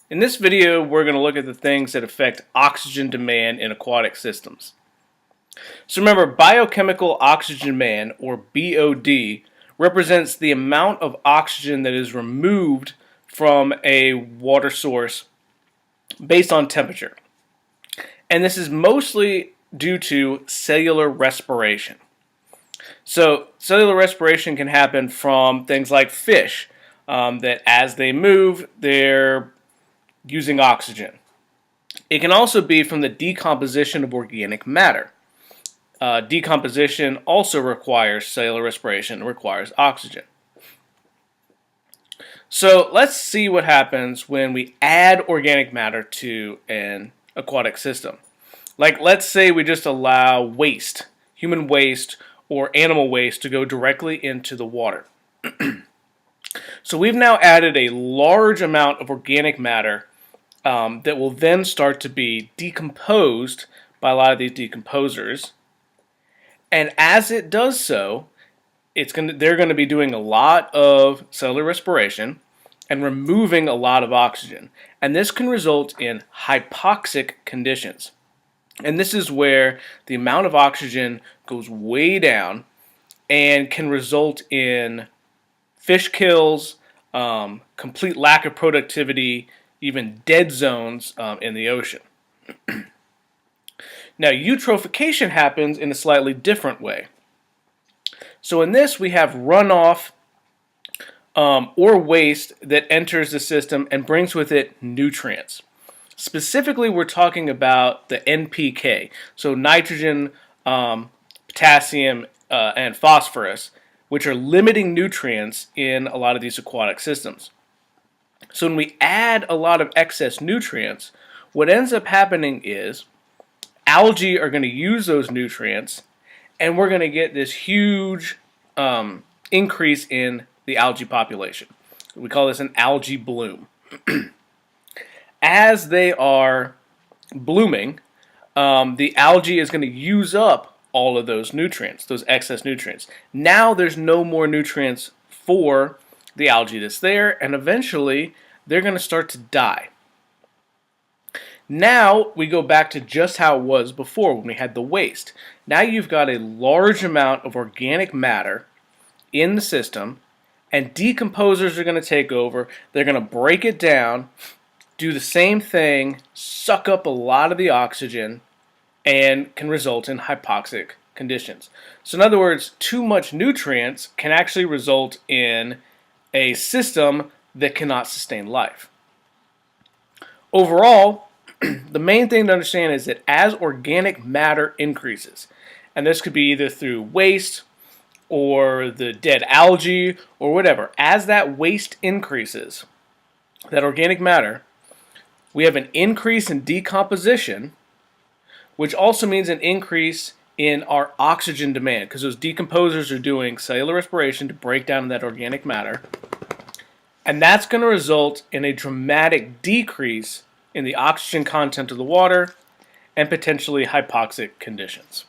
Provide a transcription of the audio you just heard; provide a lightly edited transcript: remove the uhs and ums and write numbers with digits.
In this video, we're going to look at the things that affect oxygen demand in aquatic systems. So remember, biochemical oxygen demand, or BOD, represents the amount of oxygen that is removed from a water source based on temperature. And this is mostly due to cellular respiration. So cellular respiration can happen from things like fish, that as they move, they're using oxygen. It can also be from the decomposition of organic matter. Decomposition also requires cellular respiration, requires oxygen. So let's see what happens when we add organic matter to an aquatic system. Like, let's say we just allow waste, human waste or animal waste, to go directly into the water. So we've now added a large amount of organic matter that will then start to be decomposed by a lot of these decomposers. And as it does so, they're going to be doing a lot of cellular respiration and removing a lot of oxygen. And this can result in hypoxic conditions. And this is where the amount of oxygen goes way down and can result in fish kills, complete lack of productivity, even dead zones in the ocean. Now, eutrophication happens in a slightly different way. So in this, we have runoff or waste that enters the system and brings with it nutrients. Specifically, we're talking about the NPK, so nitrogen, potassium, and phosphorus, which are limiting nutrients in a lot of these aquatic systems. So when we add a lot of excess nutrients, what ends up happening is algae are going to use those nutrients, and we're going to get this huge increase in the algae population. We call this an algae bloom. As they are blooming, the algae is going to use up all of those nutrients, those excess nutrients. Now there's no more nutrients for the algae that's there, and eventually they're going to start to die. Now we go back to just how it was before when we had the waste. Now you've got a large amount of organic matter in the system, and decomposers are going to take over. They're going to break it down, do the same thing, suck up a lot of the oxygen, and can result in hypoxic conditions. So in other words, too much nutrients can actually result in a system that cannot sustain life. Overall, the main thing to understand is that as organic matter increases, and this could be either through waste or the dead algae or whatever, as that waste increases, that organic matter, we have an increase in decomposition, which also means an increase in our oxygen demand, because those decomposers are doing cellular respiration to break down that organic matter. And that's going to result in a dramatic decrease in the oxygen content of the water and potentially hypoxic conditions.